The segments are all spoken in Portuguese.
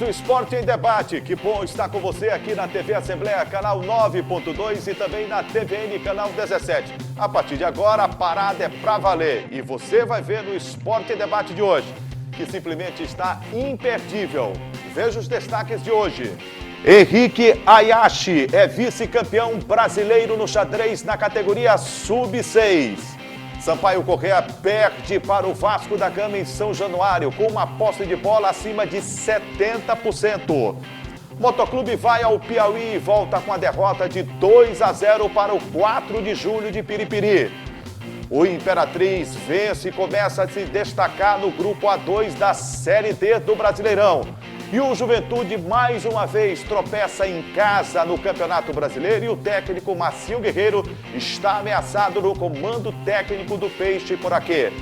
do Esporte em Debate. Que bom estar com você aqui na TV Assembleia, canal 9.2 e também na TVN, canal 17. A partir de agora, a parada é pra valer. E você vai ver no Esporte em Debate de hoje, que simplesmente está imperdível. Veja os destaques de hoje. Henrique Hayashi é vice-campeão brasileiro no xadrez na categoria Sub-6. Sampaio Corrêa perde para o Vasco da Gama em São Januário, com uma posse de bola acima de 70%. Motoclube vai ao Piauí e volta com a derrota de 2-0 para o 4 de julho de Piripiri. O Imperatriz vence e começa a se destacar no grupo A2 da Série D do Brasileirão. E o Juventude, mais uma vez, tropeça em casa no Campeonato Brasileiro e o técnico Marcinho Guerreiro está ameaçado no comando técnico do Peixe por aqui.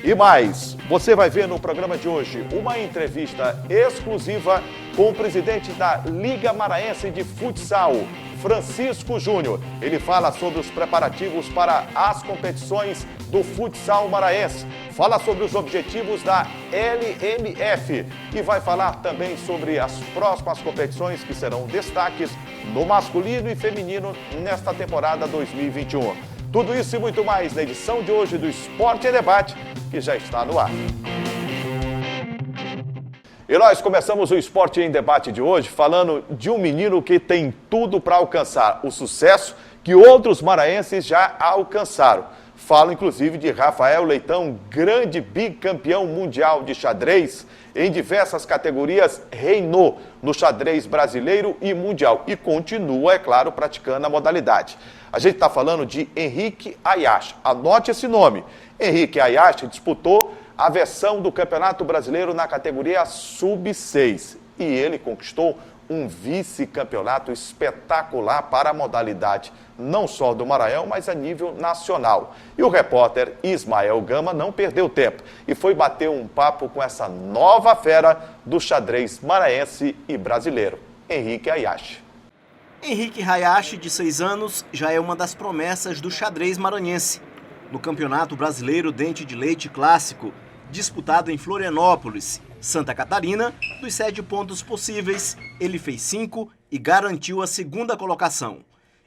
E mais, você vai ver no programa de hoje uma entrevista exclusiva com o presidente da Liga Maranhense de Futsal, Francisco Júnior. Ele fala sobre os preparativos para as competições do futsal maranhense, fala sobre os objetivos da LMF e vai falar também sobre as próximas competições que serão destaques no masculino e feminino nesta temporada 2021. Tudo isso e muito mais na edição de hoje do Esporte em Debate, que já está no ar. E nós começamos o Esporte em Debate de hoje falando de um menino que tem tudo para alcançar o sucesso que outros maranhenses já alcançaram. Falo inclusive de Rafael Leitão, grande bicampeão mundial de xadrez em diversas categorias, reinou no xadrez brasileiro e mundial e continua, é claro, praticando a modalidade. A gente está falando de Henrique Hayashi. Anote esse nome. Henrique Hayashi disputou a versão do Campeonato Brasileiro na categoria Sub-6 e ele conquistou um vice-campeonato espetacular para a modalidade, não só do Maranhão, mas a nível nacional. E o repórter Ismael Gama não perdeu tempo e foi bater um papo com essa nova fera do xadrez maranhense e brasileiro, Henrique Hayashi. Henrique Hayashi, de 6 anos, já é uma das promessas do xadrez maranhense. No Campeonato Brasileiro Dente de Leite Clássico, disputado em Florianópolis, Santa Catarina, dos 7 pontos possíveis, ele fez 5 e garantiu a 2ª colocação.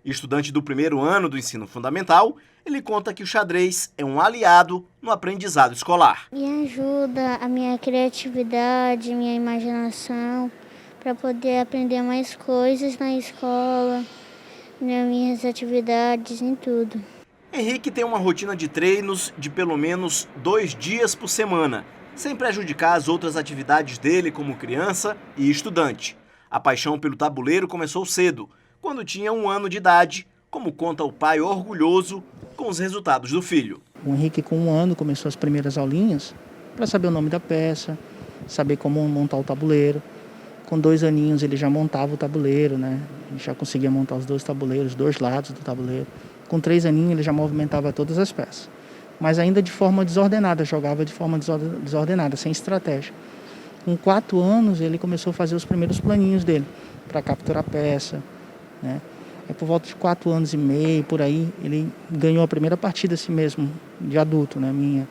Estudante do 1º ano do ensino fundamental, ele conta que o xadrez é um aliado no aprendizado escolar. Me ajuda a minha criatividade, minha imaginação, para poder aprender mais coisas na escola, nas minhas atividades, em tudo. Henrique tem uma rotina de treinos de pelo menos 2 dias por semana, sem prejudicar as outras atividades dele como criança e estudante. A paixão pelo tabuleiro começou cedo, quando tinha 1 ano de idade, como conta o pai orgulhoso com os resultados do filho. O Henrique, com 1 ano, começou as primeiras aulinhas para saber o nome da peça, saber como montar o tabuleiro. Com 2 aninhos ele já montava o tabuleiro, né? Ele já conseguia montar os 2 tabuleiros, 2 lados do tabuleiro. Com 3 aninhos ele já movimentava todas as peças, mas ainda de forma desordenada, jogava de forma desordenada, sem estratégia. Com 4 anos ele começou a fazer os primeiros planinhos dele, para capturar peça, né? Por volta de 4 anos e meio, por aí, ele ganhou a primeira partida assim mesmo, de adulto, né, minha.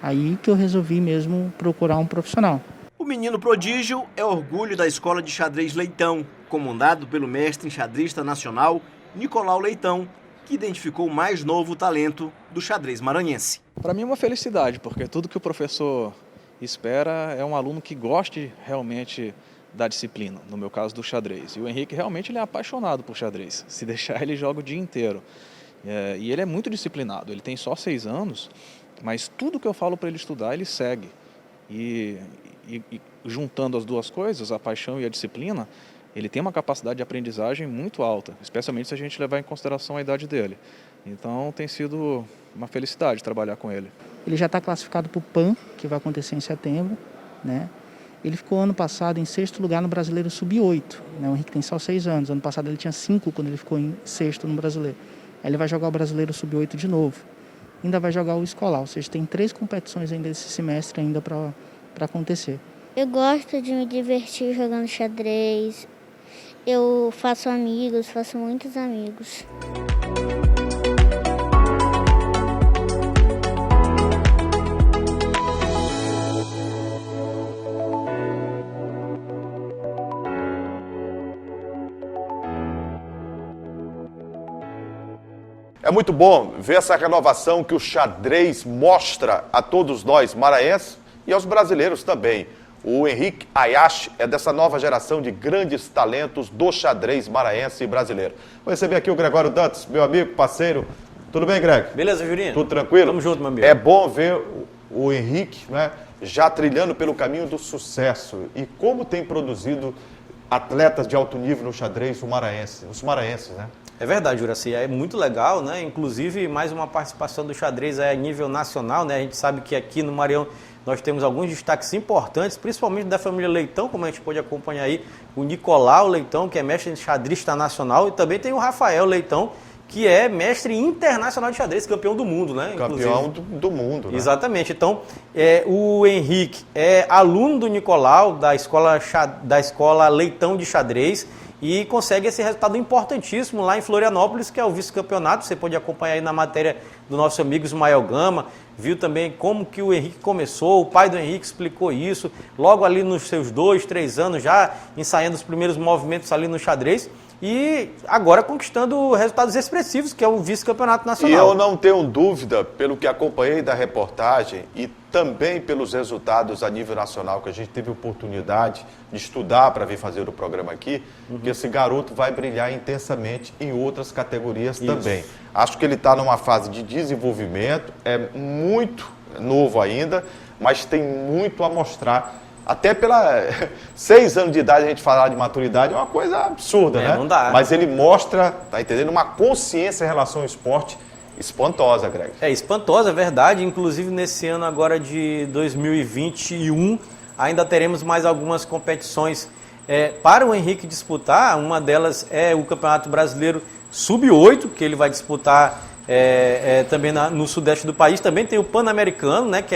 Aí que eu resolvi mesmo procurar um profissional. O menino prodígio é orgulho da Escola de Xadrez Leitão, comandado pelo mestre enxadrista nacional Nicolau Leitão, que identificou o mais novo talento do xadrez maranhense. Para mim é uma felicidade, porque tudo que o professor espera é um aluno que goste realmente da disciplina, no meu caso do xadrez. E o Henrique realmente ele é apaixonado por xadrez, se deixar ele joga o dia inteiro. E ele é muito disciplinado, ele tem só 6 anos, mas tudo que eu falo para ele estudar ele segue. E juntando as duas coisas, a paixão e a disciplina, ele tem uma capacidade de aprendizagem muito alta, especialmente se a gente levar em consideração a idade dele. Então tem sido uma felicidade trabalhar com ele. Ele já está classificado para o PAN, que vai acontecer em setembro, né? Ele ficou ano passado em 6º lugar no Brasileiro Sub-8, né? O Henrique tem só 6 anos, ano passado ele tinha 5 quando ele ficou em 6º no Brasileiro. Aí ele vai jogar o Brasileiro Sub-8 de novo, ainda vai jogar o escolar, ou seja, tem 3 competições ainda esse semestre ainda para acontecer. Eu gosto de me divertir jogando xadrez. Eu faço amigos, faço muitos amigos. É muito bom ver essa renovação que o xadrez mostra a todos nós maranhenses e aos brasileiros também. O Henrique Hayashi é dessa nova geração de grandes talentos do xadrez maranhense e brasileiro. Vou receber aqui o Gregório Dantas, meu amigo, parceiro. Tudo bem, Greg? Beleza, Jurinho? Tudo tranquilo? Tamo junto, meu amigo. É bom ver o Henrique, né, já trilhando pelo caminho do sucesso. E como tem produzido atletas de alto nível no xadrez, os maranhenses, né? É verdade, Juraci, é muito legal, né? Inclusive, mais uma participação do xadrez a nível nacional, né? A gente sabe que aqui no Maranhão nós temos alguns destaques importantes, principalmente da família Leitão, como a gente pode acompanhar aí, o Nicolau Leitão, que é mestre de xadrista nacional, e também tem o Rafael Leitão, que é mestre internacional de xadrez, campeão do mundo, né? Campeão do mundo, né? Exatamente. Então, o Henrique é aluno do Nicolau, da escola Leitão de Xadrez, e consegue esse resultado importantíssimo lá em Florianópolis, que é o vice-campeonato. Você pode acompanhar aí na matéria do nosso amigo Ismael Gama, viu também como que o Henrique começou, o pai do Henrique explicou isso, logo ali nos seus 2, 3 anos, já ensaiando os primeiros movimentos ali no xadrez, e agora conquistando resultados expressivos, que é o vice-campeonato nacional. E eu não tenho dúvida, pelo que acompanhei da reportagem e também pelos resultados a nível nacional, que a gente teve oportunidade de estudar para vir fazer o programa aqui, que esse garoto vai brilhar intensamente em outras categorias também. Acho que ele está numa fase de desenvolvimento, é muito novo ainda, mas tem muito a mostrar. Até pela 6 anos de idade a gente falar de maturidade é uma coisa absurda, né? Não dá. Mas ele mostra, tá entendendo, uma consciência em relação ao esporte espantosa, Greg. É espantosa, é verdade. Inclusive nesse ano agora de 2021 ainda teremos mais algumas competições para o Henrique disputar. Uma delas é o Campeonato Brasileiro Sub-8, que ele vai disputar também no sudeste do país. Também tem o Pan-Americano, né, que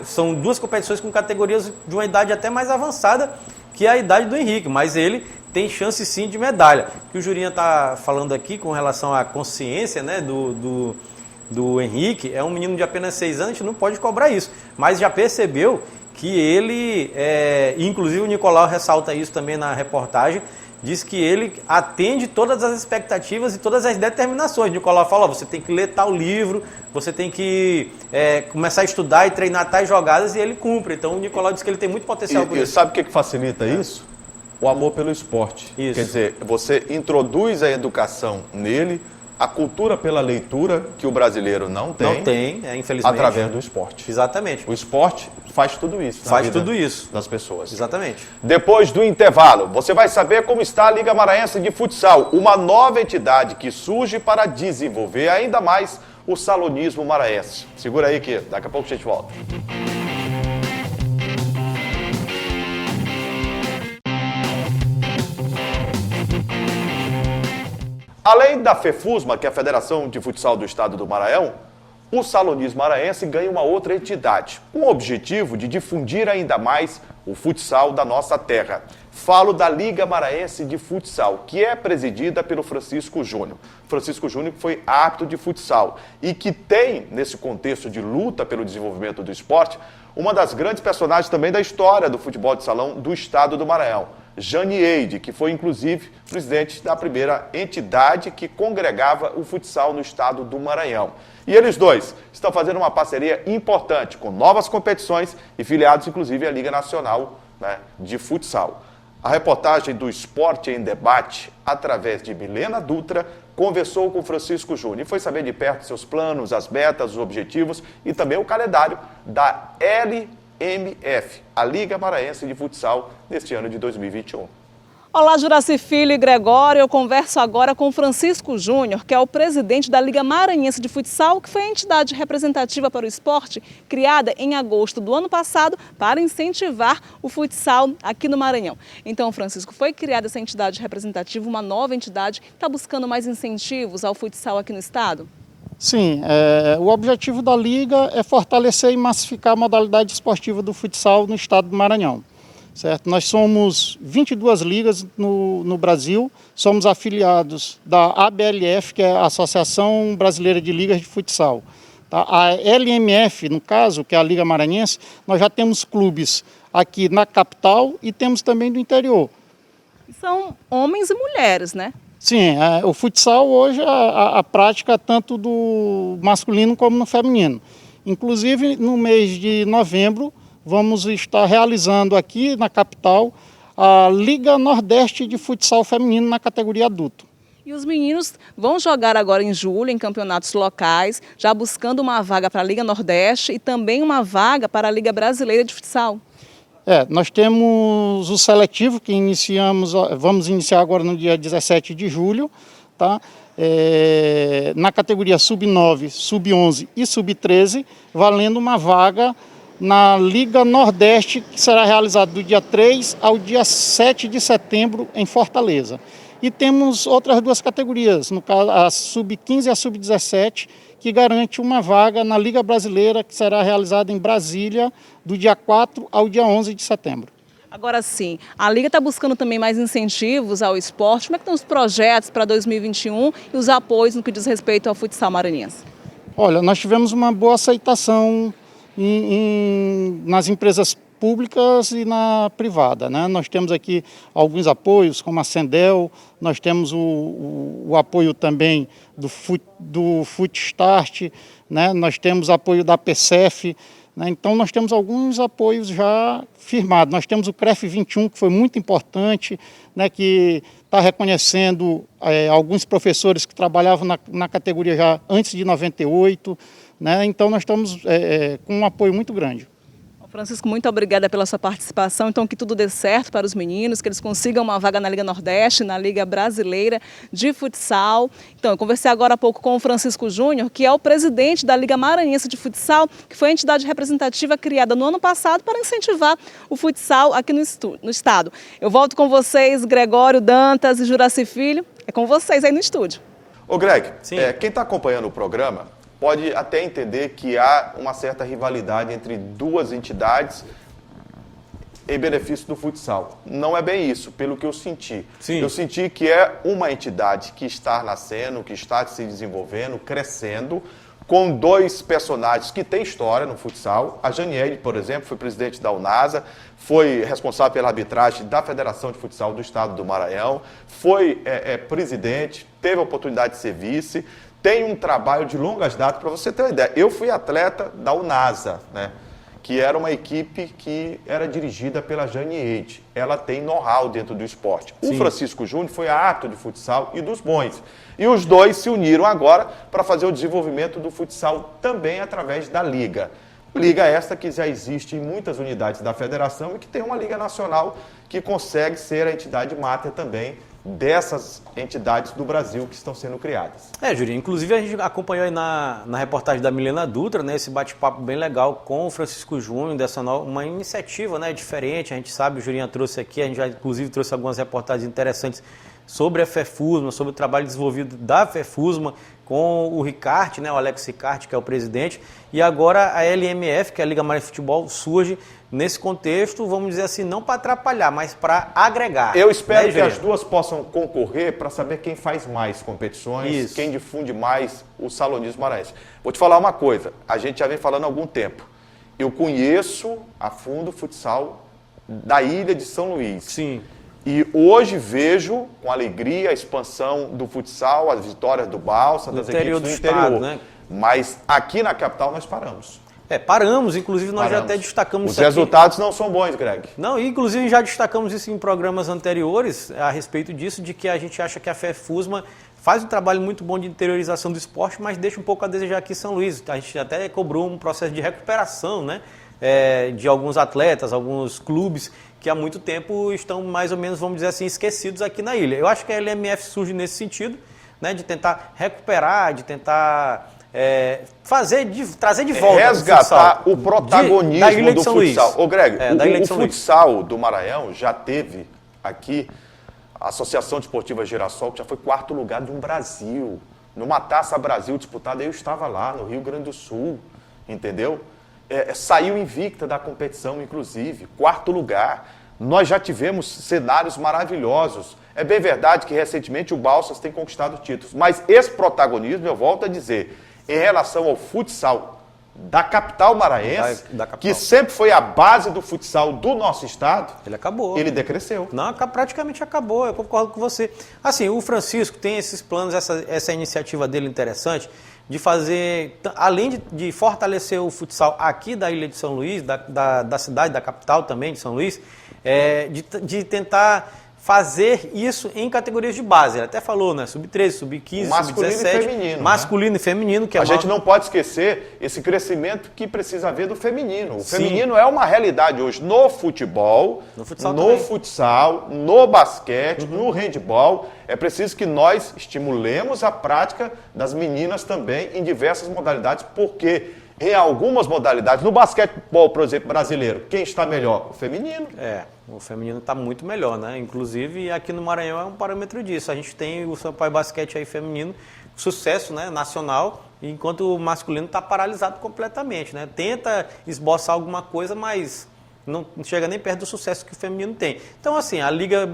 são 2 competições com categorias de uma idade até mais avançada que a idade do Henrique, mas ele tem chance sim de medalha. O que o Jurinha está falando aqui com relação à consciência, né, do Henrique, é um menino de apenas 6 anos, a gente não pode cobrar isso, mas já percebeu que ele, inclusive o Nicolau ressalta isso também na reportagem, diz que ele atende todas as expectativas e todas as determinações. O Nicolau fala, você tem que ler tal livro, você tem que começar a estudar e treinar tais jogadas, e ele cumpre. Então o Nicolau diz que ele tem muito potencial por isso. E sabe o que facilita isso? O amor pelo esporte. Isso. Quer dizer, você introduz a educação nele, a cultura pela leitura, que o brasileiro não tem. Não tem, infelizmente. Através do esporte. Exatamente. O esporte faz tudo isso. Faz tudo isso. Das pessoas. Exatamente. Depois do intervalo, você vai saber como está a Liga Maranhense de Futsal, uma nova entidade que surge para desenvolver ainda mais o salonismo maranhense. Segura aí que daqui a pouco a gente volta. Além da FEFUSMA, que é a Federação de Futsal do Estado do Maranhão, o salonismo maranhense ganha uma outra entidade, com o objetivo de difundir ainda mais o futsal da nossa terra. Falo da Liga Maranhense de Futsal, que é presidida pelo Francisco Júnior. Francisco Júnior foi árbitro de futsal e que tem, nesse contexto de luta pelo desenvolvimento do esporte, uma das grandes personagens também da história do futebol de salão do Estado do Maranhão, Jane Eide, que foi inclusive presidente da primeira entidade que congregava o futsal no Estado do Maranhão. E eles dois estão fazendo uma parceria importante com novas competições e filiados inclusive à Liga Nacional, né, de Futsal. A reportagem do Esporte em Debate, através de Milena Dutra, conversou com Francisco Júnior e foi saber de perto seus planos, as metas, os objetivos e também o calendário da LMF, a Liga Maranhense de Futsal, neste ano de 2021. Olá, Juraci Filho e Gregório. Eu converso agora com Francisco Júnior, que é o presidente da Liga Maranhense de Futsal, que foi a entidade representativa para o esporte criada em agosto do ano passado para incentivar o futsal aqui no Maranhão. Então, Francisco, foi criada essa entidade representativa, uma nova entidade que está buscando mais incentivos ao futsal aqui no estado? Sim, o objetivo da Liga é fortalecer e massificar a modalidade esportiva do futsal no estado do Maranhão. Certo? Nós somos 22 ligas no Brasil, somos afiliados da ABLF, que é a Associação Brasileira de Ligas de Futsal. Tá? A LMF, no caso, que é a Liga Maranhense, nós já temos clubes aqui na capital e temos também do interior. São homens e mulheres, né? Sim, o futsal hoje, a prática é tanto do masculino como no feminino. Inclusive, no mês de novembro, vamos estar realizando aqui na capital a Liga Nordeste de Futsal Feminino na categoria adulto. E os meninos vão jogar agora em julho em campeonatos locais, já buscando uma vaga para a Liga Nordeste e também uma vaga para a Liga Brasileira de Futsal. Nós temos o seletivo que vamos iniciar agora no dia 17 de julho, tá? Na categoria sub-9, sub-11 e sub-13, valendo uma vaga na Liga Nordeste, que será realizada do dia 3 ao dia 7 de setembro em Fortaleza. E temos outras duas categorias, no caso a sub-15 e a sub-17, que garante uma vaga na Liga Brasileira, que será realizada em Brasília, do dia 4 ao dia 11 de setembro. Agora sim, a Liga está buscando também mais incentivos ao esporte. Como é que estão os projetos para 2021 e os apoios no que diz respeito ao futsal maranhense? Olha, nós tivemos uma boa aceitação nas empresas públicas e na privada, né? Nós temos aqui alguns apoios, como a Sendel, nós temos o apoio também do Futstart, né? Nós temos apoio da PCF, né? Então nós temos alguns apoios já firmados. Nós temos o CREF 21, que foi muito importante, né? Que está reconhecendo alguns professores que trabalhavam na categoria já antes de 98, né? Então nós estamos com um apoio muito grande. Francisco, muito obrigada pela sua participação. Então, que tudo dê certo para os meninos, que eles consigam uma vaga na Liga Nordeste, na Liga Brasileira de Futsal. Então, eu conversei agora há pouco com o Francisco Júnior, que é o presidente da Liga Maranhense de Futsal, que foi a entidade representativa criada no ano passado para incentivar o futsal aqui no estado. Eu volto com vocês, Gregório, Dantas e Juraci Filho. É com vocês aí no estúdio. Ô Greg, Sim. Quem está acompanhando o programa pode até entender que há uma certa rivalidade entre duas entidades em benefício do futsal. Não é bem isso, pelo que eu senti. Sim. Eu senti que é uma entidade que está nascendo, que está se desenvolvendo, crescendo, com dois personagens que têm história no futsal. A Janiele, por exemplo, foi presidente da UNASA, foi responsável pela arbitragem da Federação de Futsal do Estado do Maranhão, foi presidente, teve a oportunidade de ser vice, tem um trabalho de longas datas. Para você ter uma ideia, eu fui atleta da UNASA, né? Que era uma equipe que era dirigida pela Jane Eide. Ela tem know-how dentro do esporte. Sim. O Francisco Júnior foi ato de futsal e dos bons. E os dois se uniram agora para fazer o desenvolvimento do futsal também através da Liga. Liga esta que já existe em muitas unidades da federação e que tem uma Liga Nacional que consegue ser a entidade máter também dessas entidades do Brasil que estão sendo criadas. Júlio, inclusive a gente acompanhou aí na reportagem da Milena Dutra, né, esse bate-papo bem legal com o Francisco Júnior, uma iniciativa, né, diferente. A gente sabe, o Jurinha trouxe aqui, a gente já inclusive trouxe algumas reportagens interessantes sobre a FEFUSMA, sobre o trabalho desenvolvido da FEFUSMA com o Ricarte, né, o Alex Ricarte, que é o presidente, e agora a LMF, que é a Liga Maranhense de Futebol, surge nesse contexto, vamos dizer assim, não para atrapalhar, mas para agregar. Eu espero, né, que as duas possam concorrer para saber quem faz mais competições, Isso. Quem difunde mais o salonismo maranhense. Vou te falar uma coisa, a gente já vem falando há algum tempo. Eu conheço a fundo o futsal da ilha de São Luís. Sim. E hoje vejo com alegria a expansão do futsal, as vitórias do Balsa, das equipes do interior. Né? Mas aqui na capital nós paramos. Paramos, inclusive nós já até destacamos isso aqui. Os resultados não são bons, Greg. Não, inclusive já destacamos isso em programas anteriores a respeito disso, de que a gente acha que a FEFUSMA faz um trabalho muito bom de interiorização do esporte, mas deixa um pouco a desejar aqui em São Luís. A gente até cobrou um processo de recuperação, né, de alguns atletas, alguns clubes que há muito tempo estão mais ou menos, vamos dizer assim, esquecidos aqui na ilha. Eu acho que a LMF surge nesse sentido, né, de tentar recuperar, de tentar trazer de volta resgatar o protagonismo do futsal. Ô Greg, o futsal do Maranhão já teve aqui a Associação Desportiva Girassol, que já foi 4º lugar do Brasil. Numa Taça Brasil disputada, eu estava lá no Rio Grande do Sul, entendeu? Saiu invicta da competição, inclusive, 4º lugar. Nós já tivemos cenários maravilhosos. É bem verdade que recentemente o Balsas tem conquistado títulos, mas esse protagonismo, eu volto a dizer, em relação ao futsal da capital maranhense, Da capital. que sempre foi a base do futsal do nosso estado, Ele acabou. ele decresceu. Não, praticamente acabou, eu concordo com você. Assim, o Francisco tem esses planos, essa iniciativa dele interessante, de fazer, além de fortalecer o futsal aqui da Ilha de São Luís, da cidade, da capital também de São Luís, de tentar fazer isso em categorias de base. Ele até falou, né? Sub-13, sub-15, Masculino sub-17. e feminino, Masculino e feminino, que é A gente não pode esquecer esse crescimento que precisa haver do feminino. O feminino é uma realidade hoje no futebol, no futsal, no basquete, no handebol. É preciso que nós estimulemos a prática das meninas também em diversas modalidades, porque em algumas modalidades, no basquetebol, por exemplo, brasileiro, quem está melhor? O feminino. O feminino está muito melhor, né? Inclusive, aqui no Maranhão é um parâmetro disso. A gente tem o Sampaio Basquete aí feminino, sucesso, né, nacional, enquanto o masculino está paralisado completamente, né? Tenta esboçar alguma coisa, mas não chega nem perto do sucesso que o feminino tem. Então, assim, a Liga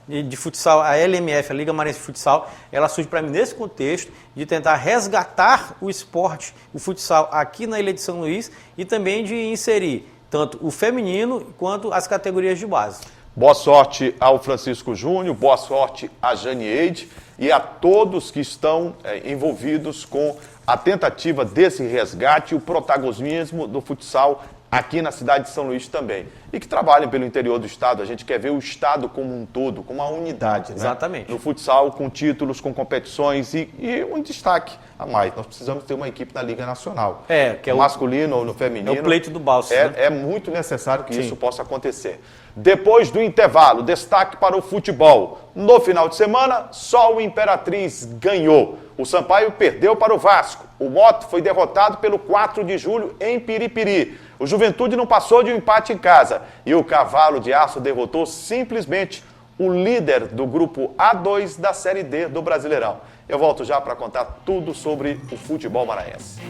de Futsal, a LMF, a Liga Maranhense de Futsal, ela surge para mim nesse contexto de tentar resgatar o esporte, o futsal aqui na Ilha de São Luís e também de inserir tanto o feminino quanto as categorias de base. Boa sorte ao Francisco Júnior, boa sorte à Janieide e a todos que estão envolvidos com a tentativa desse resgate e o protagonismo do futsal aqui na cidade de São Luís também. E que trabalhem pelo interior do estado. A gente quer ver o estado como um todo, como uma unidade. Exatamente. Né? No futsal, com títulos, com competições e um destaque a mais. Nós precisamos ter uma equipe na Liga Nacional. Que é no masculino ou no feminino. É o pleito do Balso, né? É muito necessário que isso possa acontecer. Depois do intervalo, destaque para o futebol. No final de semana, só o Imperatriz ganhou. O Sampaio perdeu para o Vasco. O Moto foi derrotado pelo 4 de julho em Piripiri. O Juventude não passou de um empate em casa. E o Cavalo de Aço derrotou simplesmente o líder do grupo A2 da Série D do Brasileirão. Eu volto já para contar tudo sobre o futebol maranhense.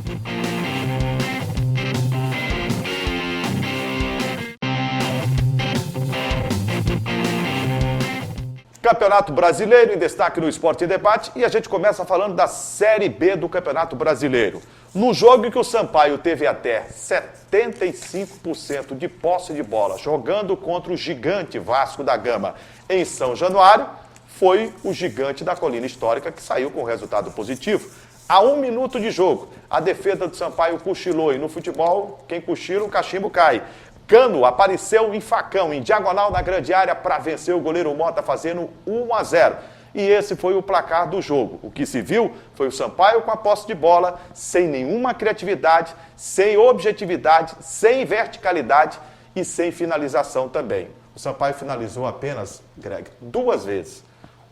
Campeonato Brasileiro em destaque no Esporte em Debate e a gente começa falando da Série B do Campeonato Brasileiro. No jogo em que o Sampaio teve até 75% de posse de bola, jogando contra o gigante Vasco da Gama em São Januário, foi o gigante da Colina Histórica que saiu com resultado positivo. A 1 minuto de jogo, a defesa do Sampaio cochilou e no futebol, quem cochila, o cachimbo cai. Cano apareceu em facão, em diagonal na grande área para vencer o goleiro Mota, fazendo 1-0. E esse foi o placar do jogo. O que se viu foi o Sampaio com a posse de bola, sem nenhuma criatividade, sem objetividade, sem verticalidade e sem finalização também. O Sampaio finalizou apenas, Greg, 2 vezes.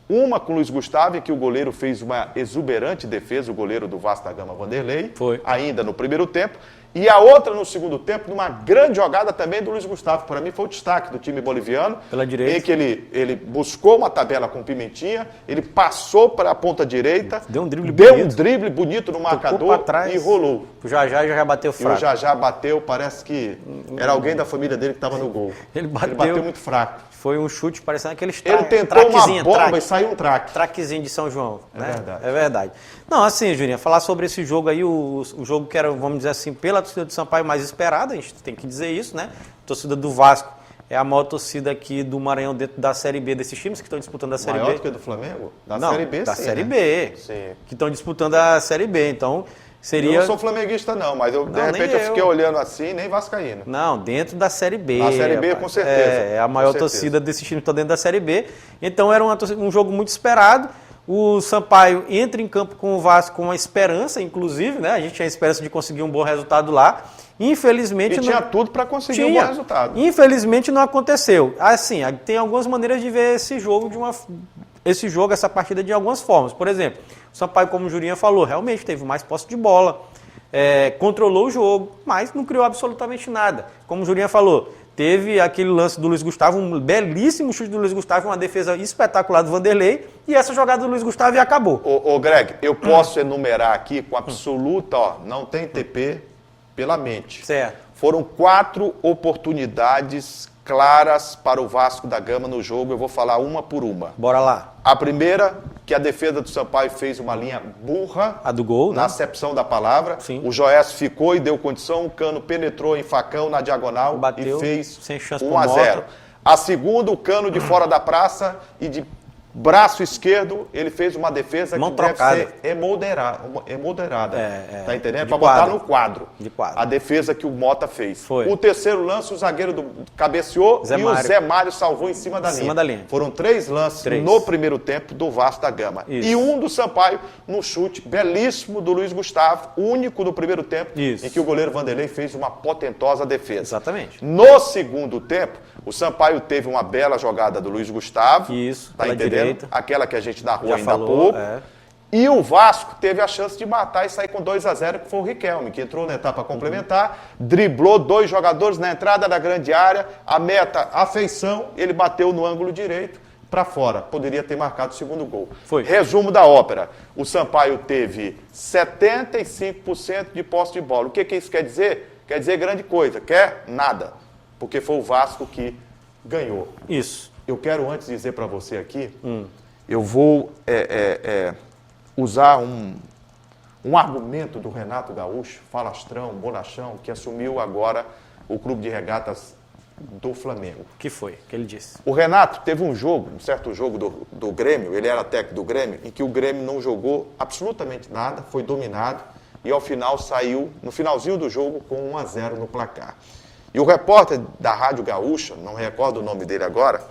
Uma com o Luiz Gustavo, que o goleiro fez uma exuberante defesa, o goleiro do Vasco da Gama, Vanderlei, ainda no primeiro tempo. E a outra no segundo tempo, numa grande jogada também do Luiz Gustavo. Para mim foi o destaque do time boliviano. Pela direita. Em que ele buscou uma tabela com Pimentinha, ele passou para a ponta direita. Deu um drible bonito no marcador e rolou. O Jajá bateu fraco. E o Jajá bateu, parece que era alguém da família dele que estava no gol. Ele bateu muito fraco. Foi um chute parecendo aqueles Ele tentou uma bomba e saiu um traque. Traquezinho de São João. É né? verdade. É verdade. Não, assim, Juninho, falar sobre esse jogo aí, o jogo que era, vamos dizer assim, pela torcida do Sampaio mais esperada, a gente tem que dizer isso, né? A torcida do Vasco é a maior torcida aqui do Maranhão dentro da Série B desses times que estão disputando a Série B. Maior do que a do Flamengo? Série B, da sim, Série né? B. Sim. Que estão disputando a Série B, então seria... Eu não sou flamenguista não, mas de repente eu fiquei olhando assim, nem vascaíno. Não, dentro da Série B. A Série B, com certeza. É a maior torcida desses times que estão dentro da Série B. Então era um jogo muito esperado. O Sampaio entra em campo com o Vasco com uma esperança, inclusive, né? A gente tinha a esperança de conseguir um bom resultado lá. Infelizmente... tinha tudo para conseguir um bom resultado. Infelizmente não aconteceu. Assim, tem algumas maneiras de ver esse jogo, essa partida de algumas formas. Por exemplo, o Sampaio, como o Jurinha falou, realmente teve mais posse de bola, controlou o jogo, mas não criou absolutamente nada. Como o Jurinha falou, teve aquele lance do Luiz Gustavo, um belíssimo chute do Luiz Gustavo, uma defesa espetacular do Vanderlei, e essa jogada do Luiz Gustavo e acabou. Ô Greg, eu posso enumerar aqui com absoluta, não tem TP pela mente. Certo. Foram 4 oportunidades claras para o Vasco da Gama no jogo, eu vou falar uma por uma. Bora lá. A primeira, que a defesa do Sampaio fez uma linha burra. A do gol, na né? acepção da palavra. Sim. O Joés ficou e deu condição, o Cano penetrou em facão na diagonal Bateu, e fez sem chance 1 pro a 0. Mota. A segunda, o Cano de fora da praça e de braço esquerdo, ele fez uma defesa Mão que trocada. deve ser moderada. Tá entendendo? De Para botar quadro. no quadro. De quadro. A defesa que o Mota fez. Foi. O terceiro lance, o zagueiro cabeceou Zé e Mário. o Zé Mário salvou em cima da Em linha. cima da linha. Foram 3 lances no primeiro tempo do Vasco da Gama. Isso. E um do Sampaio no chute belíssimo do Luiz Gustavo, único do primeiro tempo, Isso. em que o goleiro Vanderlei fez uma potentosa defesa. Exatamente. No segundo tempo, o Sampaio teve uma bela jogada do Luiz Gustavo. Isso, Tá pela entendendo? direita. Aquela que a gente narrou Já ainda há falou, pouco. é. E o Vasco teve a chance de matar e sair com 2 a 0, que foi o Riquelme, que entrou na etapa complementar, driblou 2 jogadores na entrada da grande área, a meta, a feição, ele bateu no ângulo direito para fora. Poderia ter marcado o segundo gol. Foi. Resumo da ópera. O Sampaio teve 75% de posse de bola. O que isso quer dizer? Quer dizer grande coisa. Quer? Nada. Porque foi o Vasco que ganhou. Isso. Eu quero antes dizer para você aqui, eu vou usar um argumento do Renato Gaúcho, falastrão, bonachão, que assumiu agora o clube de regatas do Flamengo. O que foi que ele disse? O Renato teve um certo jogo do Grêmio, ele era técnico do Grêmio, em que o Grêmio não jogou absolutamente nada, foi dominado e ao final saiu, no finalzinho do jogo, com 1 a 0 no placar. E o repórter da Rádio Gaúcha, não recordo o nome dele agora,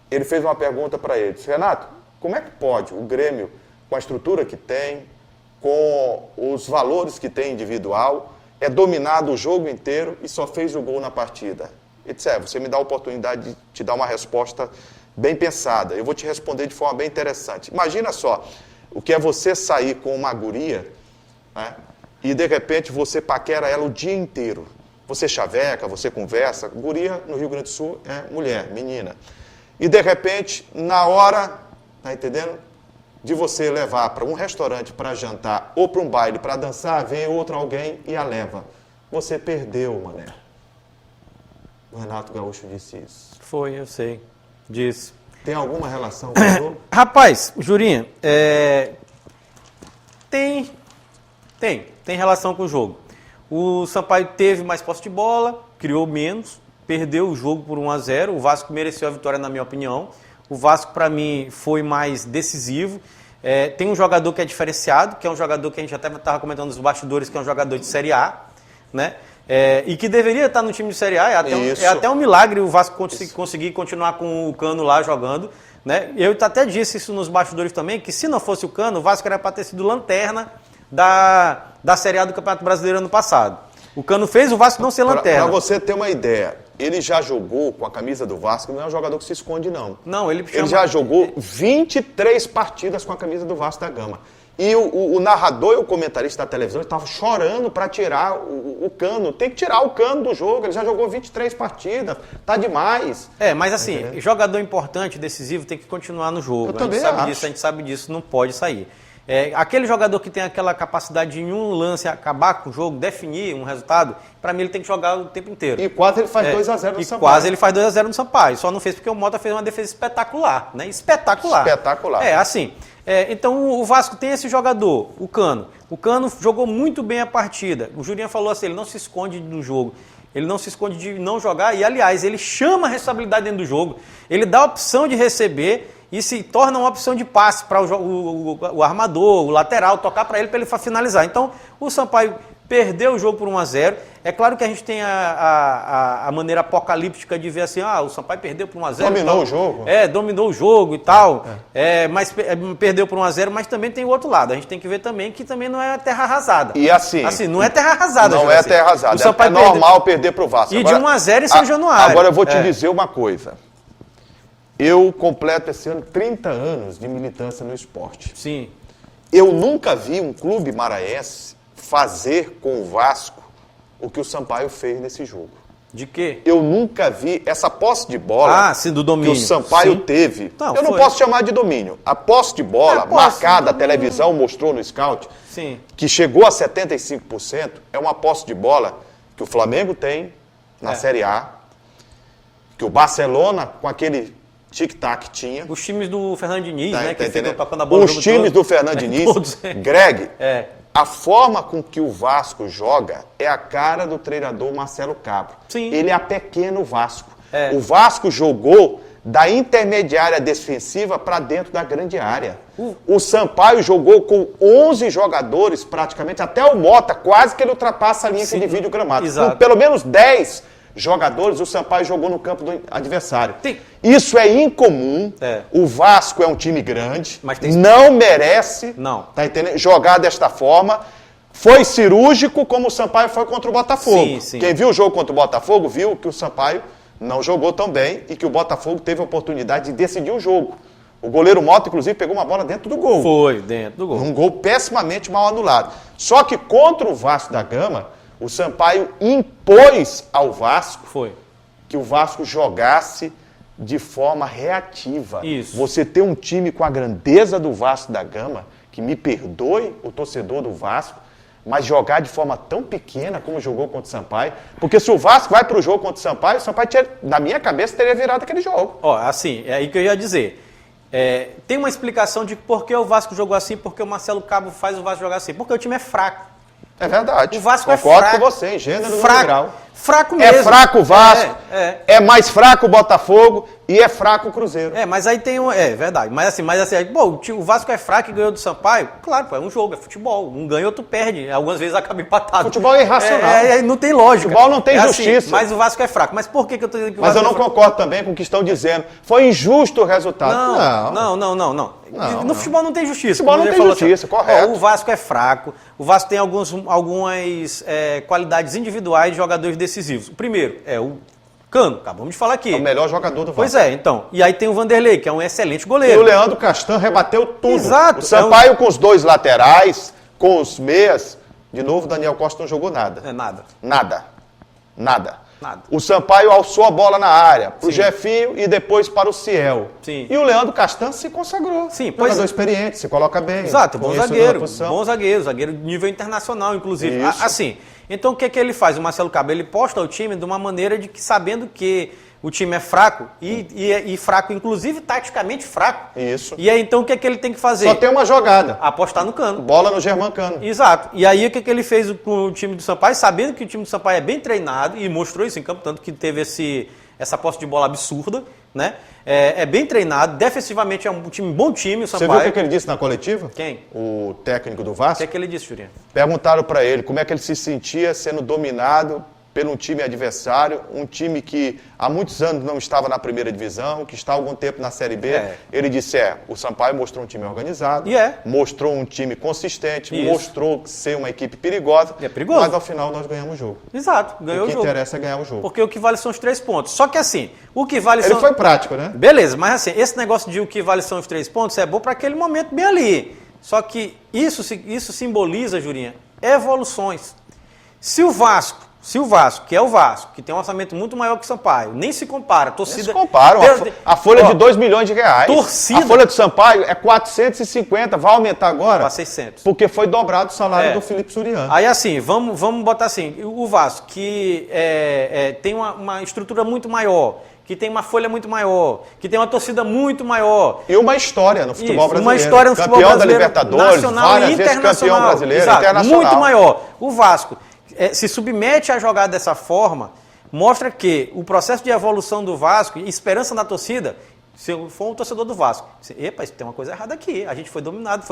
ele fez uma pergunta para ele, disse, Renato, como é que pode o Grêmio, com a estrutura que tem, com os valores que tem individual, é dominado o jogo inteiro e só fez o gol na partida? Ele disse, você me dá a oportunidade de te dar uma resposta bem pensada. Eu vou te responder de forma bem interessante. Imagina só, o que é você sair com uma guria, né, e de repente você paquera ela o dia inteiro. Você chaveca, você conversa. Guria no Rio Grande do Sul é mulher, menina. E de repente, na hora, tá entendendo? De você levar para um restaurante para jantar ou para um baile para dançar, vem outro alguém e a leva. Você perdeu, mané. O Renato Gaúcho disse isso. Foi, eu sei. Disse. Tem alguma relação com o jogo? Rapaz, Jurinha, tem relação com o jogo. O Sampaio teve mais posse de bola, criou menos, perdeu o jogo por 1 a 0. O Vasco mereceu a vitória, na minha opinião. O Vasco, para mim, foi mais decisivo. Tem um jogador que é diferenciado, que é um jogador que a gente até estava comentando nos bastidores, que é um jogador de Série A, né? E que deveria estar no time de Série A. É até um milagre o Vasco conseguir continuar com o Cano lá jogando, né? Eu até disse isso nos bastidores também, que se não fosse o Cano, o Vasco era para ter sido lanterna da Série A do Campeonato Brasileiro ano passado. O Cano fez o Vasco não ser lanterna. Para você ter uma ideia, ele já jogou com a camisa do Vasco, não é um jogador que se esconde, não. Não, ele já jogou 23 partidas com a camisa do Vasco da Gama. E o narrador e o comentarista da televisão estavam chorando para tirar o Cano. Tem que tirar o Cano do jogo, ele já jogou 23 partidas, tá demais. Mas assim, jogador importante, decisivo, tem que continuar no jogo. Eu também acho. A gente sabe disso, não pode sair. Aquele jogador que tem aquela capacidade de em um lance acabar com o jogo, definir um resultado, para mim ele tem que jogar o tempo inteiro. E quase ele faz 2 a 0 no Sampaio. Quase ele faz 2 a 0 no Sampaio. Só não fez porque o Mota fez uma defesa espetacular, né? Espetacular. Então o Vasco tem esse jogador, o Cano. O Cano jogou muito bem a partida. O Jurinha falou assim, ele não se esconde no jogo. Ele não se esconde de não jogar e, aliás, ele chama a responsabilidade dentro do jogo. Ele dá a opção de receber e se torna uma opção de passe para o armador, o lateral, tocar para ele finalizar. Então, o Sampaio perdeu o jogo por 1 a 0. É claro que a gente tem a maneira apocalíptica de ver assim, o Sampaio perdeu por 1 a 0. Dominou o jogo. Dominou o jogo e tal, mas perdeu por 1 a 0, mas também tem o outro lado. A gente tem que ver também que também não é terra arrasada. E assim... não é terra arrasada. Não é terra arrasada. É normal perder para o Vasco. E agora, de 1 a 0 em São Januário. Agora eu vou te dizer uma coisa. Eu completo esse ano 30 anos de militância no esporte. Sim. Eu nunca vi um clube maranhense fazer com o Vasco o que o Sampaio fez nesse jogo. De quê? Eu nunca vi essa posse de bola do domínio. Que o Sampaio teve. Não, eu não posso chamar de domínio. A posse de bola marcada, a televisão mostrou no scout, que chegou a 75%, é uma posse de bola que o Flamengo tem na Série A, que o Barcelona, com aquele tic-tac tinha. Os times do Fernando Diniz, Tá, né? tá Que ficam entendendo? tocando a bola. Os times do Fernando Diniz, Todos. Greg, É. a forma com que o Vasco joga é a cara do treinador Marcelo Cabo. Sim. Ele apequena o Vasco. É. O Vasco jogou da intermediária defensiva para dentro da grande área. O Sampaio jogou com 11 jogadores praticamente, até o Mota, quase que ele ultrapassa a linha que divide o gramado. Exato. Com pelo menos 10 jogadores, o Sampaio jogou no campo do adversário. Tem- Isso é incomum. É. O Vasco é um time grande, Mas tem- não merece Não. tá entendendo? Jogar desta forma. Foi cirúrgico como o Sampaio foi contra o Botafogo. Sim, sim. Quem viu o jogo contra o Botafogo viu que o Sampaio não jogou tão bem e que o Botafogo teve a oportunidade de decidir o jogo. O goleiro Mota, inclusive, pegou uma bola dentro do gol. Foi, dentro do gol. Um gol pessimamente mal anulado. Só que contra o Vasco da Gama, o Sampaio impôs ao Vasco Foi. que o Vasco jogasse de forma reativa. Isso. Você ter um time com a grandeza do Vasco da Gama, que me perdoe o torcedor do Vasco, mas jogar de forma tão pequena como jogou contra o Sampaio, porque se o Vasco vai para o jogo contra o Sampaio tinha, na minha cabeça teria virado aquele jogo. Ó, assim, é aí que eu ia dizer. Tem uma explicação de por que o Vasco jogou assim, por que o Marcelo Cabo faz o Vasco jogar assim. Porque o time é fraco. É verdade. O Vasco Concordo é fraco. com você, em gênero fraco, no grau. fraco mesmo. É fraco o Vasco, É. mais fraco o Botafogo e é fraco o Cruzeiro. Mas aí tem verdade. Mas assim, pô, o Vasco é fraco e ganhou do Sampaio? Claro, pô, é um jogo, é futebol. Um ganha, outro perde. Algumas vezes acaba empatado. Futebol é irracional. Não tem lógica. Futebol não tem assim, justiça. mas o Vasco é fraco. Mas por que eu tô dizendo que o Mas Vasco eu não é fraco? concordo também com o que estão dizendo. Foi injusto o resultado. Não. Não, No não. futebol não tem justiça. Futebol como não ele tem falou justiça, assim. correto. Ó, o Vasco é fraco. O Vasco tem algumas qualidades individuais de jogadores decisivos. O primeiro é o Cano, acabamos de falar aqui. É o melhor jogador do Vasco. Pois é, então. E aí tem o Vanderlei, que é um excelente E goleiro. o Leandro Castan rebateu tudo. Exato. O Sampaio com os dois laterais, com os meias. De novo, o Daniel Costa não jogou nada. Nada. Nada. Nada. O Sampaio alçou a bola na área, pro Sim. Jefinho e depois para o Ciel. Sim. E o Leandro Castan se consagrou. Sim, pois Jogador é. experiente, se coloca bem. Exato, bom conhecido na zagueiro. posição. Bom zagueiro de nível internacional, inclusive. Isso. Assim, então o que ele faz? O Marcelo Cabo, ele posta o time de uma maneira de que, sabendo que o time é fraco e fraco, inclusive taticamente fraco. Isso. E aí, então, o que ele tem que fazer? Só tem uma jogada. Apostar no Cano. Bola no Germancano. Exato. E aí, o que ele fez com o time do Sampaio? Sabendo que o time do Sampaio é bem treinado e mostrou isso em campo, tanto que teve essa posse de bola absurda, né? É bem treinado, defensivamente é um bom time o Você Sampaio. viu o que ele disse na coletiva? Quem? O técnico do O Vasco. que ele disse, Jurinho? Perguntaram para ele como é que ele se sentia sendo dominado por um time adversário, um time que há muitos anos não estava na primeira divisão, que está há algum tempo na Série B. Ele disse, o Sampaio mostrou um time organizado, mostrou um time consistente, Isso. mostrou ser uma equipe perigosa, É perigoso. mas ao final nós ganhamos o jogo. Exato, ganhou O o que jogo. interessa é ganhar o jogo. Porque o que vale são os 3 pontos. Só que assim, o que vale Ele são... foi prático, né? Beleza, mas assim, esse negócio de o que vale são os 3 pontos é bom para aquele momento bem ali. Só que isso simboliza, Jurinha, evoluções. Se o Vasco, que é o Vasco, que tem um orçamento muito maior que o Sampaio, nem se compara. Torcida, Eles comparam. A folha de 2 milhões de reais. Torcida. A folha do Sampaio é 450, vai aumentar agora? Para 600. Porque foi dobrado o salário do Felipe Suriano. Aí assim, vamos botar assim, o Vasco, que tem uma estrutura muito maior, que tem uma folha muito maior, que tem uma torcida muito maior. E uma história no futebol brasileiro. Uma história no futebol campeão brasileiro. da Libertadores, Nacional várias e vezes internacional. campeão brasileiro, Exato, internacional. muito maior. O Vasco se submete a jogar dessa forma, mostra que o processo de evolução do Vasco e esperança na torcida, se eu for um torcedor do Vasco, epa, tem uma coisa errada aqui, a gente foi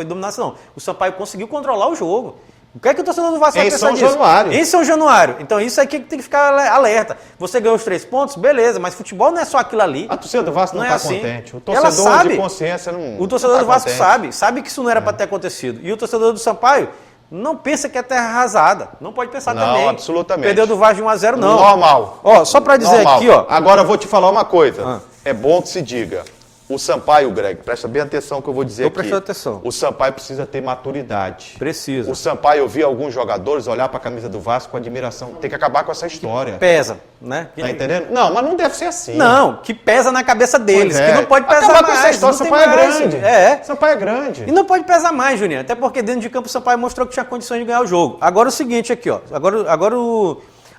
dominação. O Sampaio conseguiu controlar o jogo. O que é que o torcedor do Vasco vai pensar disso? Em São Januário. Então isso aqui tem que ficar alerta. Você ganhou os 3 pontos, beleza, mas futebol não é só aquilo ali. A torcida do Vasco não está assim. contente. O Ela torcedor sabe. de consciência não. O torcedor não do tá Vasco contente. sabe que isso não era para ter acontecido. E o torcedor do Sampaio não pensa que é terra arrasada. Não pode pensar também. Não, absolutamente. Perdeu do Vasco de 1-0, não. Normal. Ó, só para dizer Normal. aqui, ó. Agora eu vou te falar uma coisa. É bom que se diga. O Sampaio, Greg, presta bem atenção no que eu vou dizer aqui. Tô prestando atenção. O Sampaio precisa ter maturidade. Precisa. O Sampaio, eu vi alguns jogadores olhar para a camisa do Vasco com admiração. Tem que acabar com essa história. Pesa, né? Tá entendendo? Não, mas não deve ser assim. Não, que pesa na cabeça deles, Pois é. que não pode pesar Acabar mais. com essa história, não tem Sampaio é mais. grande. Sampaio é grande. E não pode pesar mais, Juninho. Até porque dentro de campo o Sampaio mostrou que tinha condições de ganhar o jogo. Agora o seguinte aqui, ó.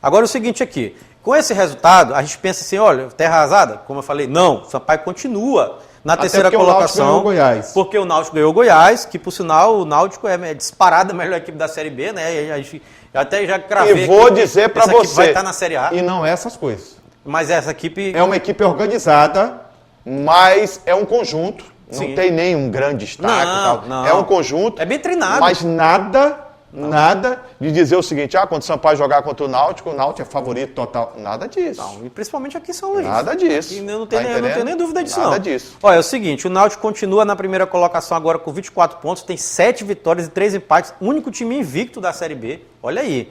Agora o seguinte aqui. Com esse resultado, a gente pensa assim, olha, terra arrasada, como eu falei, não, o Sampaio continua na terceira colocação. O Goiás. Porque o Náutico ganhou o Goiás, que por sinal o Náutico é disparada a melhor equipe da Série B, né? A gente até já cravei. E vou dizer para você, vai estar na Série A. E não é essas coisas. Mas essa equipe... É uma equipe organizada, mas é um conjunto. Não Sim. tem nenhum grande destaque e tal. Não. É um conjunto. É bem treinado. Mas nada de dizer o seguinte, quando o Sampaio jogar contra o Náutico é favorito total. Nada disso. Não, e principalmente aqui em São Luís. Nada disso. Aqui eu não tenho nem dúvida disso, Nada não. disso. Olha, é o seguinte, o Náutico continua na primeira colocação agora com 24 pontos, tem 7 vitórias e 3 empates, único time invicto da Série B. Olha aí.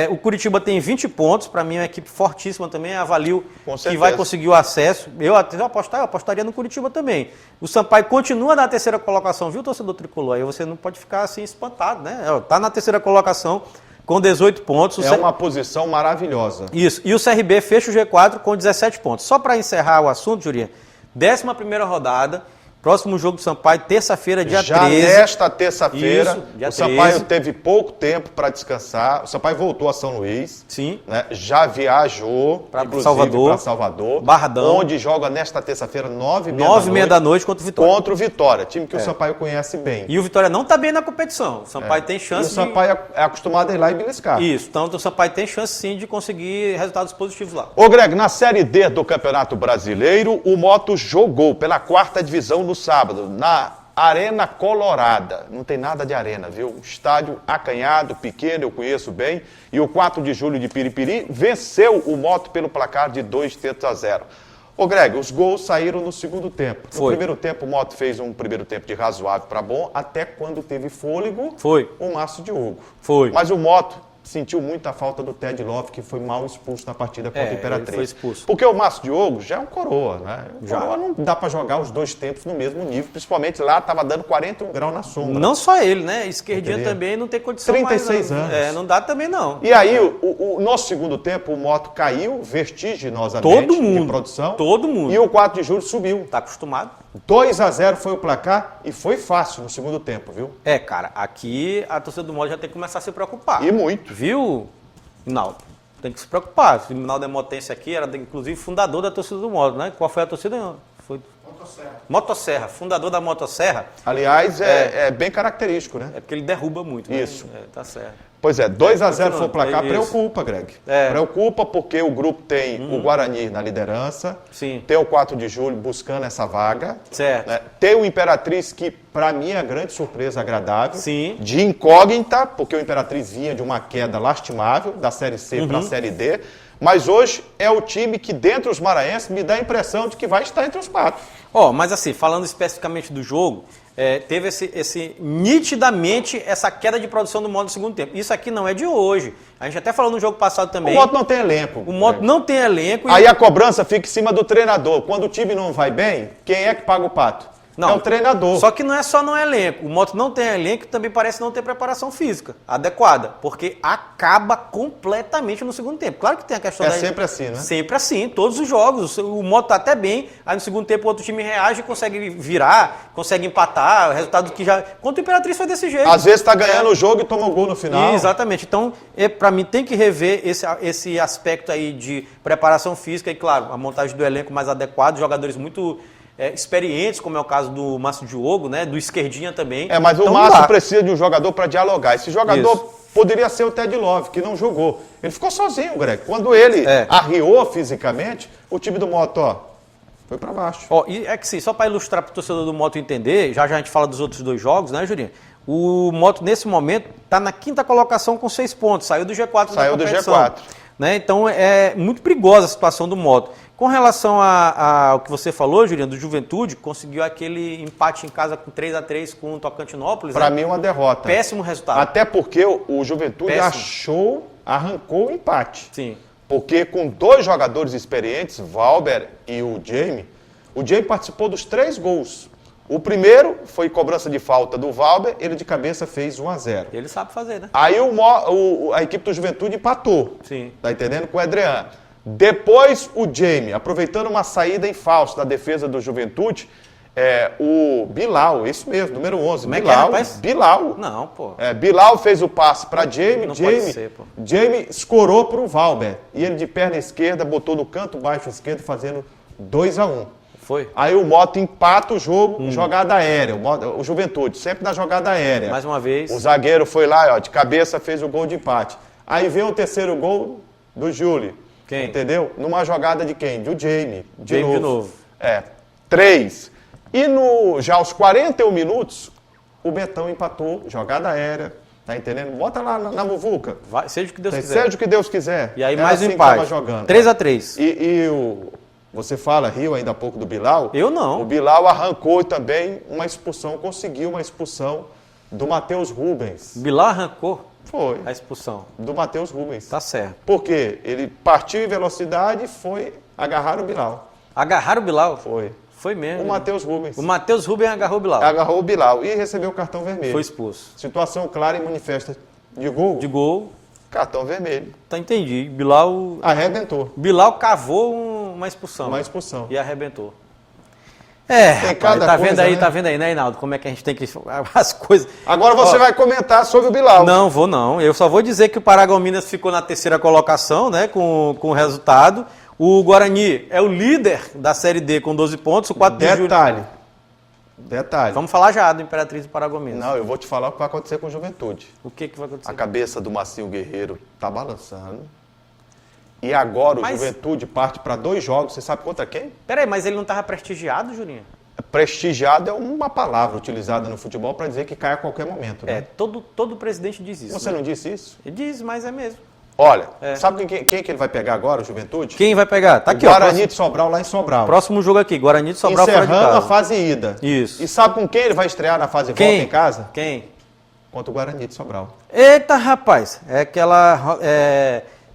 O Curitiba tem 20 pontos, para mim é uma equipe fortíssima também, avalio que vai conseguir o acesso. Eu apostaria no Curitiba também. O Sampaio continua na terceira colocação, viu, torcedor tricolor? Aí você não pode ficar assim espantado, né? Está na terceira colocação com 18 pontos. Uma posição maravilhosa. Isso, e o CRB fecha o G4 com 17 pontos. Só para encerrar o assunto, Jurinha, 11ª rodada. Próximo jogo do Sampaio, terça-feira, dia 13. Já nesta terça-feira, dia o Sampaio 13. teve pouco tempo para descansar. O Sampaio voltou a São Luís. Sim. Né? Já viajou para Salvador. Barradão. Onde joga nesta terça-feira, 9h30 da noite contra o Vitória. Contra o Vitória, time que o Sampaio conhece bem. E o Vitória não está bem na competição. O Sampaio tem chance e o Sampaio é acostumado a ir lá e beliscar. Isso, então o Sampaio tem chance sim de conseguir resultados positivos lá. Ô Greg, na Série D do Campeonato Brasileiro, o Moto jogou pela 4ª divisão no sábado, na Arena Colorada. Não tem nada de arena, viu? Estádio acanhado, pequeno, eu conheço bem. E o 4 de julho de Piripiri venceu o Moto pelo placar de 2-0. Ô Greg, os gols saíram no segundo tempo. No primeiro tempo, o Moto fez um primeiro tempo de razoável para bom, até quando teve fôlego, o Márcio Diogo. Mas o Moto sentiu muita falta do Ted Love, que foi mal expulso na partida contra o Imperatriz. Ele foi expulso. Porque o Márcio Diogo já é um coroa, né? Coroa não dá para jogar os dois tempos no mesmo nível, principalmente lá estava dando 41 graus na sombra. Não só ele, né? Esquerdinha também não tem condição 36 mais, anos. Não dá também não. E aí, no segundo tempo, o Moto caiu vertiginosamente de produção. Todo mundo. E o 4 de julho subiu. Tá acostumado. 2-0 foi o placar e foi fácil no segundo tempo, viu? Cara, aqui a torcida do Moto já tem que começar a se preocupar. E muito. Viu, Rinaldo? Tem que se preocupar. O Rinaldo é motense aqui, era inclusive fundador da torcida do Moto, né? Qual foi a torcida? Foi Motosserra, fundador da Motosserra. Aliás, é bem característico, né? É porque ele derruba muito. Isso. Né? Tá certo. Pois é, 2-0 foi o placar, preocupa, Greg. Preocupa porque o grupo tem o Guarani na liderança, tem o 4 de julho buscando essa vaga, né? Tem o Imperatriz, que para mim é a grande surpresa agradável, de incógnita, porque o Imperatriz vinha de uma queda lastimável da Série C para a Série D, mas hoje é o time que, dentre os maranhenses, me dá a impressão de que vai estar entre os 4. Mas assim, falando especificamente do jogo, teve nitidamente essa queda de produção do Moto no segundo tempo. Isso aqui não é de hoje. A gente até falou no jogo passado também. O Moto não tem elenco. O Moto não tem elenco. Aí a cobrança fica em cima do treinador. Quando o time não vai bem, quem é que paga o pato? Não, é o treinador. Só que não é só no elenco. O Moto não tem elenco e também parece não ter preparação física adequada, porque acaba completamente no segundo tempo. Claro que tem a questão sempre assim, né? Sempre assim, todos os jogos. O Moto tá até bem, aí no segundo tempo o outro time reage e consegue virar, consegue empatar, o resultado que já... Contra o Imperatriz foi desse jeito. Às vezes tá ganhando o jogo e toma um gol no final. Exatamente. Então, para mim, tem que rever esse aspecto aí de preparação física e, claro, a montagem do elenco mais adequado, jogadores muito... experientes, como é o caso do Márcio Diogo, né? Do Esquerdinha também. Mas o Márcio precisa de um jogador para dialogar. Esse jogador poderia ser o Ted Love, que não jogou. Ele ficou sozinho, Greg. Quando ele arriou fisicamente, o time do Moto, foi para baixo. E é que sim, só para ilustrar para o torcedor do Moto entender, já a gente fala dos outros dois jogos, né, Jurinho? O Moto, nesse momento, está na 5ª colocação com 6 pontos. Saiu do G4 da competição. Saiu do G4. Né? Então, é muito perigosa a situação do Moto. Com relação ao que você falou, Juliano, do Juventude, conseguiu aquele empate em casa com 3-3 com o Tocantinópolis. Para mim, uma derrota. Péssimo resultado. Até porque o Juventude arrancou o empate. Sim. Porque com 2 jogadores experientes, Valber e o Jamie participou dos 3 gols. O primeiro foi cobrança de falta do Valber, ele de cabeça fez 1-0. Ele sabe fazer, né? Aí a equipe do Juventude empatou. Sim. Tá entendendo? Com o Adriano. Depois o Jamie, aproveitando uma saída em falso da defesa do Juventude, O Bilal, isso mesmo, número 11. Como é que Bilal, é, rapaz? Bilal. Não, pô. Bilal fez o passe para Jamie. Não pode ser, pô. Jamie escorou para o Valber. E ele de perna esquerda botou no canto baixo esquerdo, fazendo 2-1. Foi. Aí o Mota empata o jogo, jogada aérea. O Juventude, sempre na jogada aérea. Mais uma vez. O zagueiro foi lá, ó, de cabeça fez o gol de empate. Aí veio o terceiro gol do Júlio. Quem? Entendeu? Numa jogada de quem? Do Jamie. De novo. 3. E já aos 41 minutos, o Betão empatou, jogada aérea. Tá entendendo? Bota lá na muvuca. Vai, seja o que Deus quiser. Seja o que Deus quiser. E aí Era mais um assim que empate. tava jogando. 3-3. Você fala, riu ainda há pouco do Bilal? Eu não. O Bilal arrancou também uma expulsão, conseguiu uma expulsão do Matheus Rubens. Bilal arrancou Foi. a expulsão. Do Matheus Rubens. Tá certo. Por quê? Ele partiu em velocidade e foi agarrar o Bilal. Agarraram o Bilal? Foi. Foi mesmo. O Matheus Rubens. O Matheus Rubens agarrou o Bilal. Agarrou o Bilal e recebeu o cartão vermelho. Foi expulso. Situação clara e manifesta de gol. De gol. Cartão vermelho. Tá, entendi. Bilal cavou uma expulsão. Uma expulsão. E arrebentou. Rapaz, cada tá vendo coisa, aí, né? tá vendo aí, né, Hinaldo? Como é que a gente tem que... As coisas... Agora você vai comentar sobre o Bilal. Não, vou não. Eu só vou dizer que o Paragominas ficou na terceira colocação, né, com o resultado. O Guarani é o líder da Série D com 12 pontos. O 4 de julho... Detalhe. Vamos falar já do Imperatriz do Paragominas. Não, eu vou te falar o que vai acontecer com o Juventude. O que vai acontecer? A cabeça do Marcinho Guerreiro tá balançando. E agora o Juventude parte para 2 jogos. Você sabe contra quem? Peraí, mas ele não estava prestigiado, Juninho? Prestigiado é uma palavra utilizada no futebol para dizer que cai a qualquer momento, né? Todo presidente diz isso. Você não disse isso? Ele diz, mas é mesmo. Olha, sabe quem que ele vai pegar agora, o Juventude? Quem vai pegar? Tá aqui, o Guarani de Sobral, lá em Sobral. Próximo jogo aqui, Guarani de Sobral fora de casa. Encerrando a fase ida. Isso. E sabe com quem ele vai estrear na fase volta em casa? Quem? Contra o Guarani de Sobral. Eita, rapaz. É aquela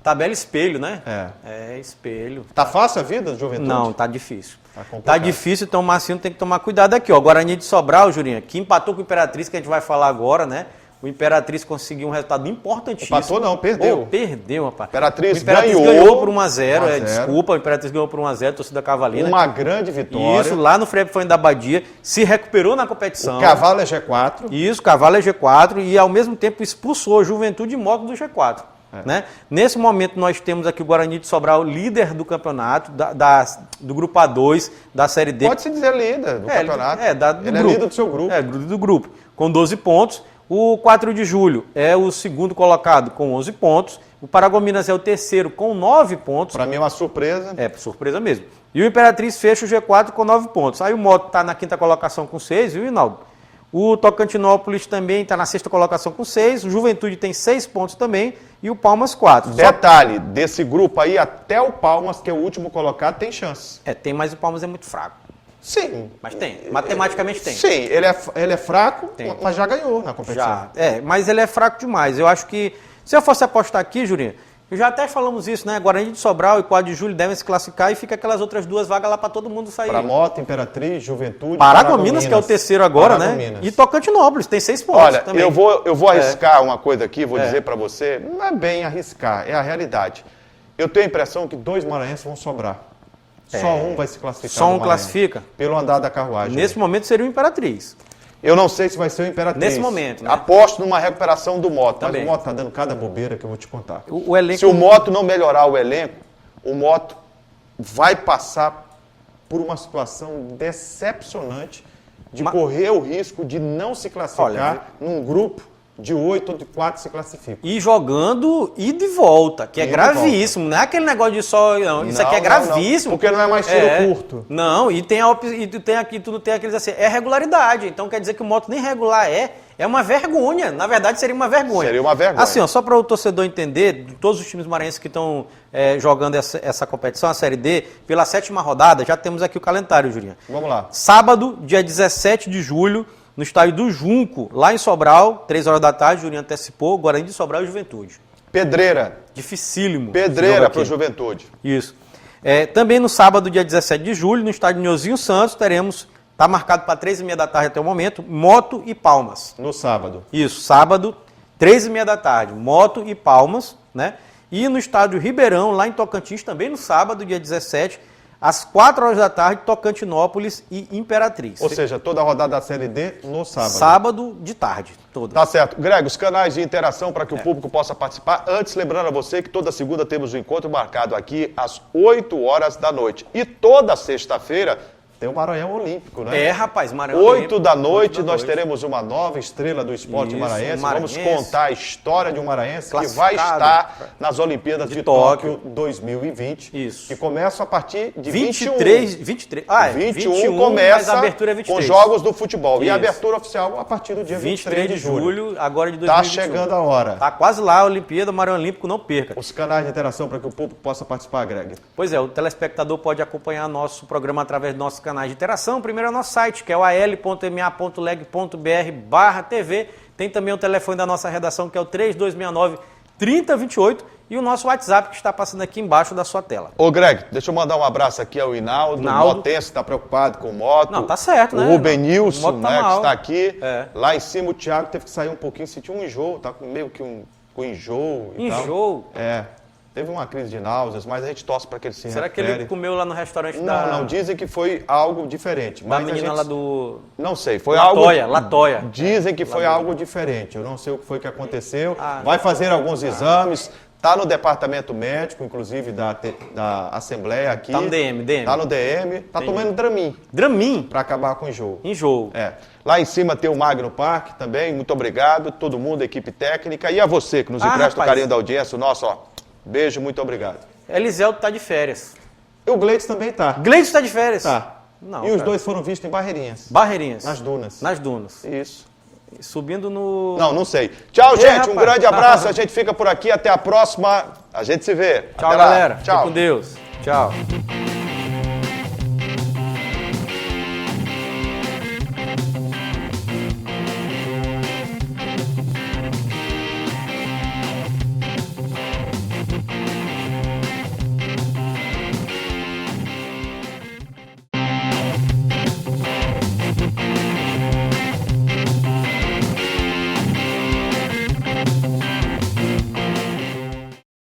tabela espelho, né? É espelho. Tá fácil a vida do Juventude? Não, tá difícil. Tá difícil, então o Marcinho tem que tomar cuidado aqui, ó. Guarani de Sobral, Jurinha, que empatou com o Imperatriz, que a gente vai falar agora, né? O Imperatriz conseguiu um resultado importantíssimo. Empatou não, perdeu. Perdeu, rapaz. O Imperatriz ganhou por 1-0. Desculpa, o Imperatriz ganhou por 1-0, torcida cavalina. Uma grande vitória. Isso, lá no Frei Fundo da Badia, se recuperou na competição. O Cavalo é G4. Isso, o Cavalo é G4 e ao mesmo tempo expulsou a Juventude e Moto do G4. Né? Nesse momento nós temos aqui o Guarani de Sobral, líder do campeonato, do grupo A2, da Série D. Pode-se dizer líder do campeonato. Ele é líder do seu grupo. Líder do grupo, com 12 pontos. O 4 de julho é o segundo colocado com 11 pontos. O Paragominas é o terceiro com 9 pontos. Para mim é uma surpresa. Surpresa mesmo. E o Imperatriz fecha o G4 com 9 pontos. Aí o Moto está na quinta colocação com 6, viu, Hinaldo? O Tocantinópolis também está na sexta colocação com 6. O Juventude tem 6 pontos também. E o Palmas 4. Detalhe, desse grupo aí, até o Palmas, que é o último colocado, tem chance. Tem, mas o Palmas é muito fraco. Sim. Mas tem, matematicamente tem. Sim, ele é fraco, mas já ganhou na competição. Mas ele é fraco demais. Eu acho que, se eu fosse apostar aqui, Jurinho, já até falamos isso, né? Guarani de Sobral e 4 de julho devem se classificar e fica aquelas outras 2 vagas lá para todo mundo sair. Para Moto, Imperatriz, Juventude, Paragominas, que é o terceiro agora, né? E Tocantinópolis, tem 6 pontos. Olha, também. eu vou arriscar uma coisa aqui, vou dizer para você, não é bem arriscar, é a realidade. Eu tenho a impressão que 2 maranhenses vão sobrar. Só um vai se classificar. Só um classifica? Pelo andar da carruagem. Nesse momento seria o Imperatriz. Eu não sei se vai ser o Imperatriz. Nesse momento, né? Aposto numa recuperação do Moto. Também. Mas o Moto tá dando cada bobeira que eu vou te contar. O elenco... Se o Moto não melhorar o elenco, o Moto vai passar por uma situação decepcionante de correr o risco de não se classificar num grupo de 8 ou de 4 se classificam. E jogando ida e volta, que é gravíssimo. Não é aquele negócio de só... Não, isso aqui é gravíssimo. Não, porque não é mais tiro curto. Não, e tem aqui, tudo tem aqueles assim, é regularidade. Então quer dizer que o Moto nem regular é uma vergonha. Na verdade, seria uma vergonha. Seria uma vergonha. Assim, só para o torcedor entender, de todos os times maranhenses que estão jogando essa competição, a Série D, pela 7ª rodada, já temos aqui o calendário, Jurinha. Vamos lá. Sábado, dia 17 de julho, no estádio do Junco, lá em Sobral, 3 horas da tarde, o Jurinho antecipou, Guarani de Sobral e Juventude. Pedreira. Dificílimo. Pedreira para o Juventude. Isso. Também no sábado, dia 17 de julho, no estádio Nhozinho Santos, teremos, está marcado para 3h30 da tarde até o momento, Moto e Palmas. No sábado. Isso, sábado, 3h30 da tarde, Moto e Palmas, né? E no estádio Ribeirão, lá em Tocantins, também no sábado, dia 17, às 4 horas da tarde, Tocantinópolis e Imperatriz. Ou seja, toda a rodada da Série D no sábado. Sábado de tarde, toda. Tá certo. Greg, os canais de interação para que o público possa participar. Antes, lembrando a você que toda segunda temos um encontro marcado aqui às 8 horas da noite. E toda sexta-feira tem o Maranhão Olímpico, né? É, rapaz, Maranhão 8 da noite, 8 da nós noite. teremos uma nova estrela do esporte Isso, maranhense. maranhense. Vamos contar a história de um maranhense que vai Classificado. estar nas Olimpíadas de Tóquio 2020. Isso. Que começam a partir de 23. 21 mas começa a abertura é 23. com jogos do futebol. E a Isso. abertura oficial a partir do dia 23 de julho. agora de Tá 2021. chegando a hora. Tá quase lá a Olimpíada, Maranhão Olímpico, não perca. Os canais de interação para que o público possa participar, Greg. Pois é, o telespectador pode acompanhar nosso programa através dos nossos canais de interação. Primeiro é o nosso site, que é o al.ma.leg.br/TV. Tem também o telefone da nossa redação, que é o 3269-3028. E o nosso WhatsApp, que está passando aqui embaixo da sua tela. Ô, Greg, deixa eu mandar um abraço aqui ao Hinaldo. Motense está preocupado com moto. Não, tá certo, né? O Rubem Nilson, Moto tá né, que mal. está aqui. É. Lá em cima o Thiago teve que sair um pouquinho, sentiu um enjoo, tá com meio que com enjoo e tal. Enjoo? É. Teve uma crise de náuseas, mas a gente torce para que ele se Será que recupere. ele comeu lá no restaurante da... Não, dizem que foi algo diferente. Da Mas a menina gente... lá do... Não sei, foi Latoya, algo... Latoya. Dizem que foi algo diferente. Eu não sei o que foi que aconteceu. Ah, vai fazer alguns exames. Está no departamento médico, inclusive da Assembleia aqui. Tá no DM. Está no DM. Está tomando Dramin Dramin? para acabar com o enjoo. Enjoo. É. Lá em cima tem o Magno Park também. Muito obrigado. Todo mundo, equipe técnica. E a você que nos empresta o carinho da audiência. O nosso, ó. Beijo, muito obrigado. Eliselto tá de férias. E o Gleides também tá. Gleides está de férias? Tá. Não, E os cara. dois foram vistos em Barreirinhas. Barreirinhas. Nas dunas. Nas dunas. Isso. Subindo no... Não sei. Tchau, gente. Um rapaz. grande abraço. A gente fica por aqui. Até a próxima. A gente se vê. Tchau, Até lá. galera. Tchau. Fique com Deus. Tchau.